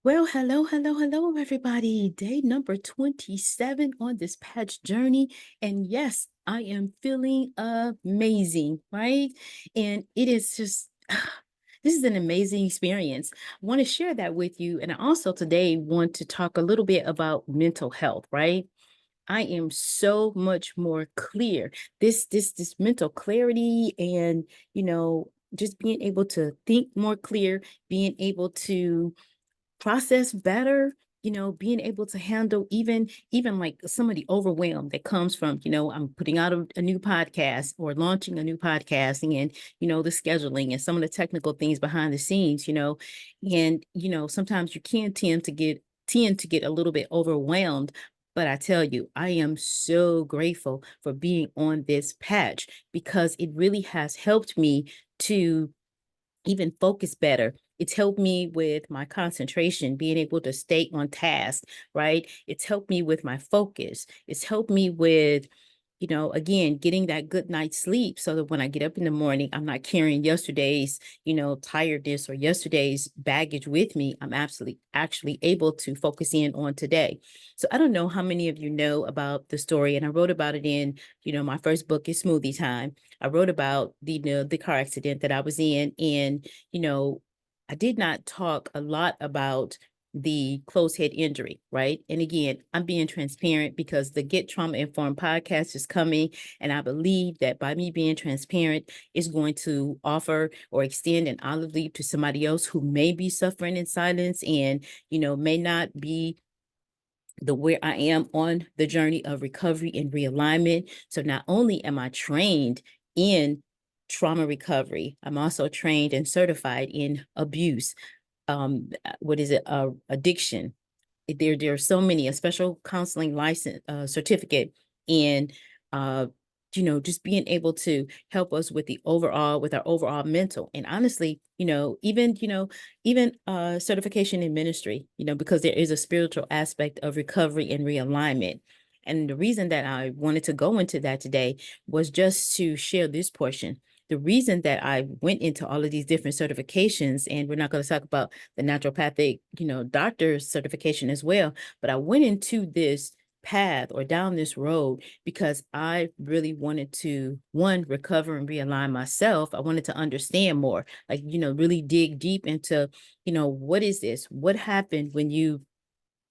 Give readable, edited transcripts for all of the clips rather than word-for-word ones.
Well, hello, everybody. Day number 27 on this patch journey. And yes, I am feeling amazing, right? And it is just, this is an amazing experience. I want to share that with you. And I also today want to talk a little bit about mental health, right? I am so much more clear. This mental clarity and, just being able to think more clear, being able to process better, being able to handle even like some of the overwhelm that comes from, I'm putting out a new podcast or launching a new podcast and, the scheduling and some of the technical things behind the scenes, and, sometimes you can tend to get a little bit overwhelmed. But I tell you, I am so grateful for being on this patch because it really has helped me to even focus better. It's helped me with my concentration, being able to stay on task, right? It's helped me with my focus. It's helped me with, again, getting that good night's sleep so that when I get up in the morning, I'm not carrying yesterday's, tiredness or yesterday's baggage with me. I'm absolutely actually able to focus in on today. So I don't know how many of you know about the story, and I wrote about it in, my first book is Smoothie Time. I wrote about the car accident that I was in, and I did not talk a lot about the closed head injury, right? And again, I'm being transparent because the Get Trauma Informed podcast is coming, and I believe that by me being transparent is going to offer or extend an olive leaf to somebody else who may be suffering in silence and may not be the where I am on the journey of recovery and realignment. So not only am I trained in trauma recovery, I'm also trained and certified in abuse. What is it? Addiction. There are so many, a special counseling license certificate, and uh, just being able to help us with our overall mental. And honestly, even certification in ministry, because there is a spiritual aspect of recovery and realignment. And the reason that I wanted to go into that today was just to share this portion. The reason that I went into all of these different certifications, and we're not going to talk about the naturopathic, doctor's certification as well, but I went into this path or down this road because I really wanted to, one, recover and realign myself. I wanted to understand more, like, really dig deep into, what is this? What happened when you're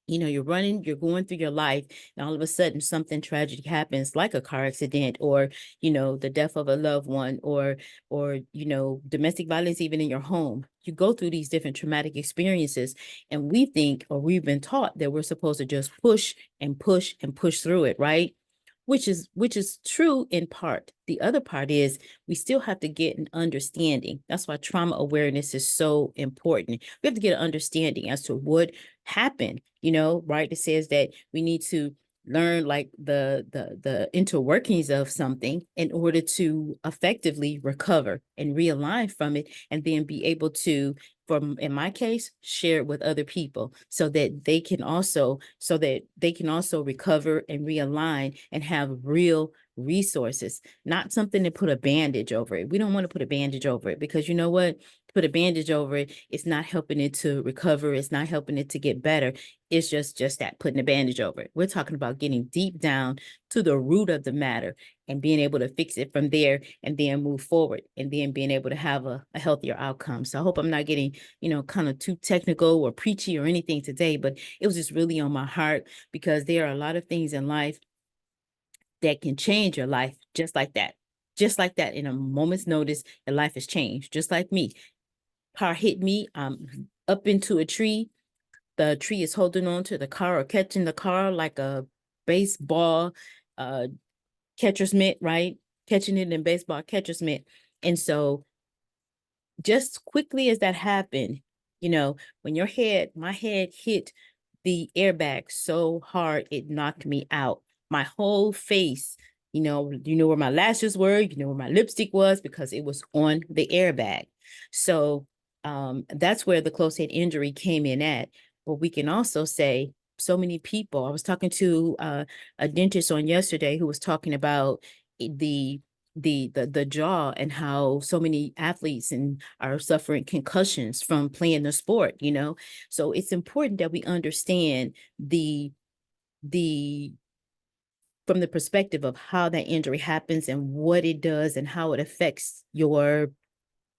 going through your life, and all of a sudden something tragic happens, like a car accident, or the death of a loved one, or domestic violence, even in your home. You go through these different traumatic experiences, and we think, or we've been taught, that we're supposed to just push and push and push through it, right? Which is true in part. The other part is we still have to get an understanding. That's why trauma awareness is so important. We have to get an understanding as to what happened, right? It says that we need to learn like the interworkings of something in order to effectively recover and realign from it, and then be able to, from in my case, share it with other people so that they can also recover and realign and have real resources, not something to put a bandage over it. We don't want to put a bandage over it, because you know what? Put a bandage over it, it's not helping it to recover, it's not helping it to get better. It's just that, putting a bandage over it. We're talking about getting deep down to the root of the matter and being able to fix it from there, and then move forward, and then being able to have a healthier outcome. So I hope I'm not getting, kind of too technical or preachy or anything today, but it was just really on my heart, because there are a lot of things in life that can change your life just like that. Just like that, in a moment's notice, your life has changed. Just like me. Car hit me, up into a tree. The tree is holding on to the car or catching the car like a baseball uh catcher's mitt, right? Catching it in baseball catcher's mitt. And so just quickly as that happened, when my head hit the airbag so hard, it knocked me out. My whole face, you know where my lashes were, where my lipstick was, because it was on the airbag. So that's where the close head injury came in at. But we can also say, so many people, I was talking to a dentist on yesterday who was talking about the the jaw, and how so many athletes and are suffering concussions from playing the sport, you know. So it's important that we understand the from the perspective of how that injury happens and what it does and how it affects your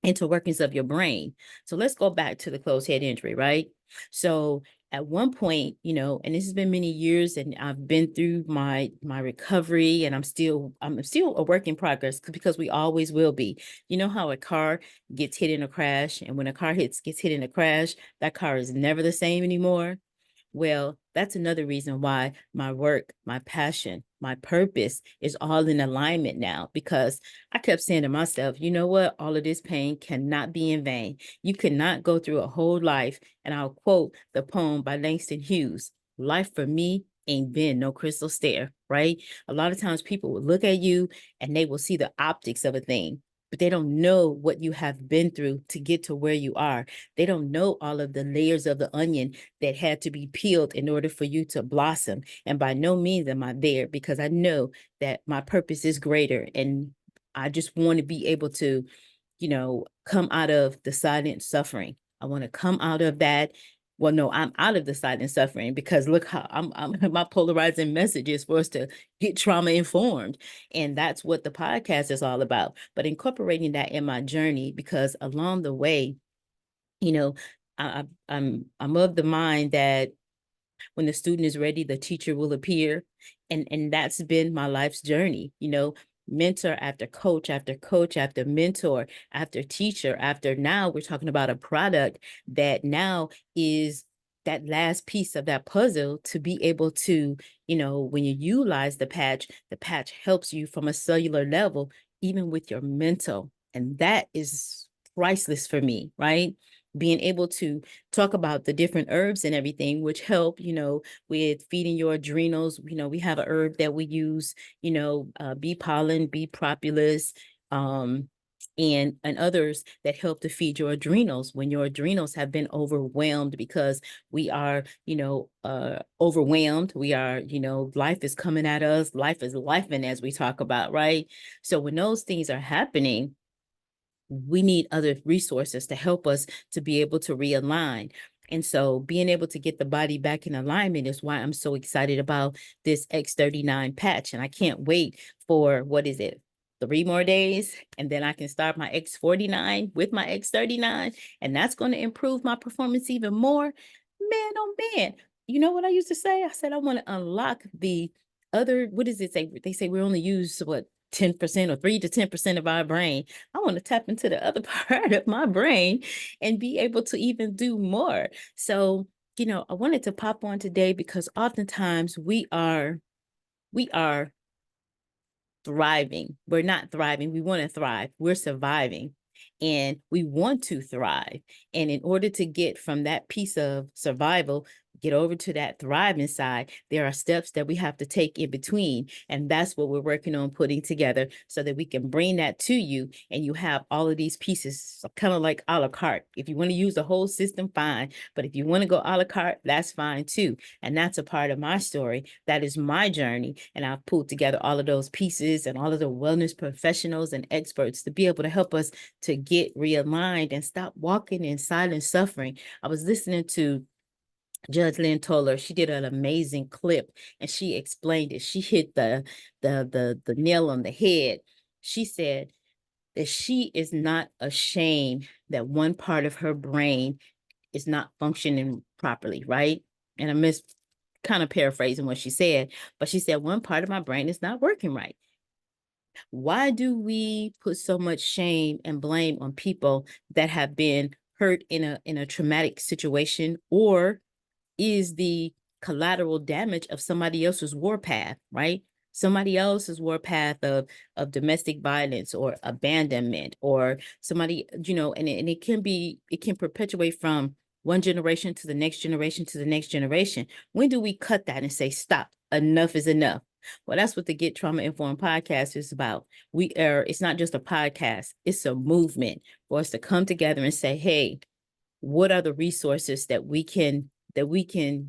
interworkings of your brain. So let's go back to the closed head injury, right? So at one point, you know, and this has been many years, and I've been through my recovery, and I'm still a work in progress, because we always will be. You know how a car gets hit in a crash, and when a car gets hit in a crash, that car is never the same anymore. Well, that's another reason why my work, my passion, my purpose is all in alignment now, because I kept saying to myself, you know what? All of this pain cannot be in vain. You cannot go through a whole life. And I'll quote the poem by Langston Hughes: life for me ain't been no crystal stair, right? A lot of times people will look at you and they will see the optics of a thing, but they don't know what you have been through to get to where you are. They don't know all of the layers of the onion that had to be peeled in order for you to blossom. And by no means am I there, because I know that my purpose is greater. And I just want to be able to, you know, come out of the silent suffering. I want to come out of that. Well, no, I'm out of the silent suffering, because look how I'm my polarizing message is for us to get trauma informed. And that's what the podcast is all about. But incorporating that in my journey, because along the way, you know, I'm of the mind that when the student is ready, the teacher will appear. And that's been my life's journey, you know, mentor after coach after coach after mentor after teacher, after now we're talking about a product that now is that last piece of that puzzle to be able to, you know, when you utilize the patch helps you from a cellular level, even with your mental. And that is priceless for me, right? Being able to talk about the different herbs and everything, which help, you know, with feeding your adrenals. You know, we have a herb that we use, you know, bee pollen, bee propolis, and others that help to feed your adrenals when your adrenals have been overwhelmed, because we are, you know, overwhelmed. We are, you know, life is coming at us. Life is lifing, as we talk about, right? So when those things are happening, we need other resources to help us to be able to realign. And so being able to get the body back in alignment is why I'm so excited about this X39 patch. And I can't wait for, what is it, 3 more days? And then I can start my X49 with my X39. And that's going to improve my performance even more. Man, oh man. You know what I used to say? I said, I want to unlock the other, what does it say? They say we only use what, 10% or 3 to 10% of our brain. I want to tap into the other part of my brain and be able to even do more. So, you know, I wanted to pop on today because oftentimes we are thriving. We're not thriving. We want to thrive. We're surviving. And we want to thrive. And in order to get from that piece of survival, get over to that thriving side, there are steps that we have to take in between. And that's what we're working on putting together so that we can bring that to you. And you have all of these pieces, kind of like a la carte. If you want to use the whole system, fine. But if you want to go a la carte, that's fine too. And that's a part of my story. That is my journey. And I've pulled together all of those pieces and all of the wellness professionals and experts to be able to help us to get realigned and stop walking in silent suffering. I was listening to Judge Lynn Toller. She did an amazing clip and she explained it. She hit the nail on the head. She said that she is not ashamed that one part of her brain is not functioning properly, right? And I kind of paraphrasing what she said, but she said one part of my brain is not working right. Why do we put so much shame and blame on people that have been hurt in a traumatic situation, or is the collateral damage of somebody else's warpath, right? Somebody else's warpath of domestic violence or abandonment, or somebody, you know, and it can perpetuate from one generation to the next generation to the next generation. When do we cut that and say, stop, enough is enough? Well, that's what the Get Trauma Informed podcast is about. It's not just a podcast, it's a movement for us to come together and say, hey, what are the resources that we can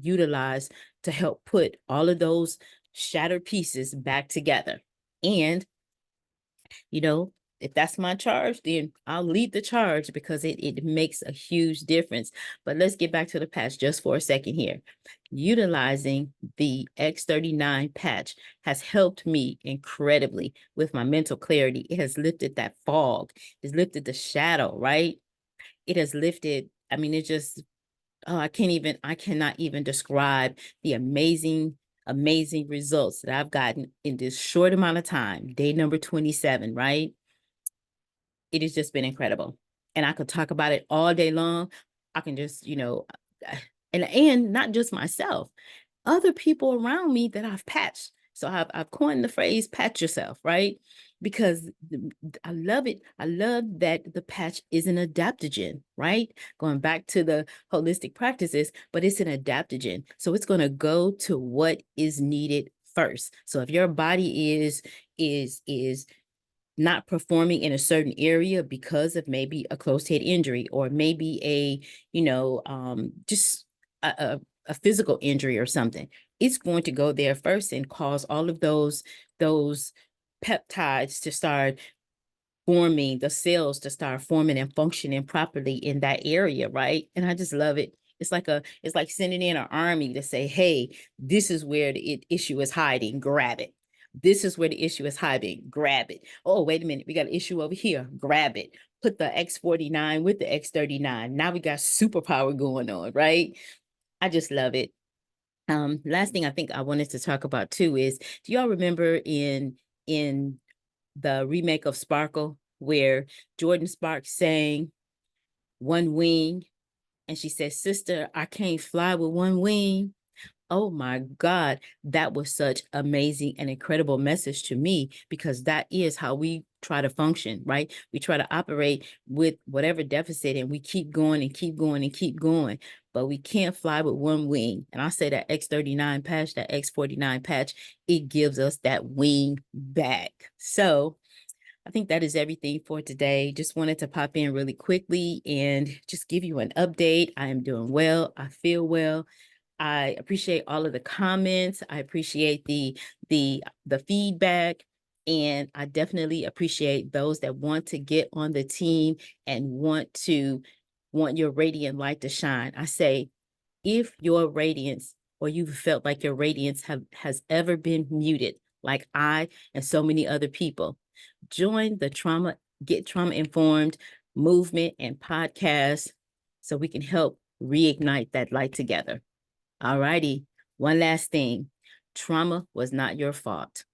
utilize to help put all of those shattered pieces back together? And You know, if that's my charge, then I'll lead the charge because it makes a huge difference. But let's get back to the patch just for a second here. Utilizing the X39 patch has helped me incredibly with my mental clarity. It has lifted that fog. It's lifted the shadow, right? It has lifted, I mean, it just, oh, I cannot even describe the amazing results that I've gotten in this short amount of time, day number 27, right? It has just been incredible. And I could talk about it all day long. I can just, and not just myself, other people around me that I've patched. So I've coined the phrase patch yourself, right? Because I love it. I love that the patch is an adaptogen, right? Going back to the holistic practices, but it's an adaptogen. So it's going to go to what is needed first. So if your body is not performing in a certain area because of maybe a closed head injury or maybe just a physical injury or something, it's going to go there first and cause all of those peptides to start forming, the cells to start forming and functioning properly in that area, right? And I just love it. It's like sending in an army to say, hey, this is where the issue is hiding, grab it. This is where the issue is hiding, grab it. Oh, wait a minute, we got an issue over here, grab it. Put the X49 with the X39. Now we got superpower going on, right? I just love it. Last thing I think I wanted to talk about too is, do y'all remember in the remake of Sparkle where Jordan Sparks sang One Wing and she said, sister, I can't fly with one wing. Oh my God, that was such amazing and incredible message to me, because that is how we try to function, right? We try to operate with whatever deficit and we keep going and keep going and keep going, but we can't fly with one wing. And I say that X39 patch, that X49 patch, it gives us that wing back. So I think that is everything for today. Just wanted to pop in really quickly and just give you an update. I am doing well. I feel well. I appreciate all of the comments. I appreciate the feedback. And I definitely appreciate those that want to get on the team and want your radiant light to shine. I say, if your radiance, or you felt like your radiance has ever been muted, like I and so many other people, join the Get Trauma Informed movement and podcast so we can help reignite that light together. All righty. One last thing. Trauma was not your fault.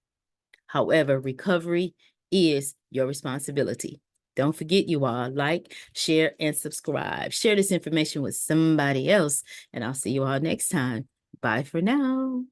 However, recovery is your responsibility. Don't forget, you all, like, share, and subscribe. Share this information with somebody else, and I'll see you all next time. Bye for now.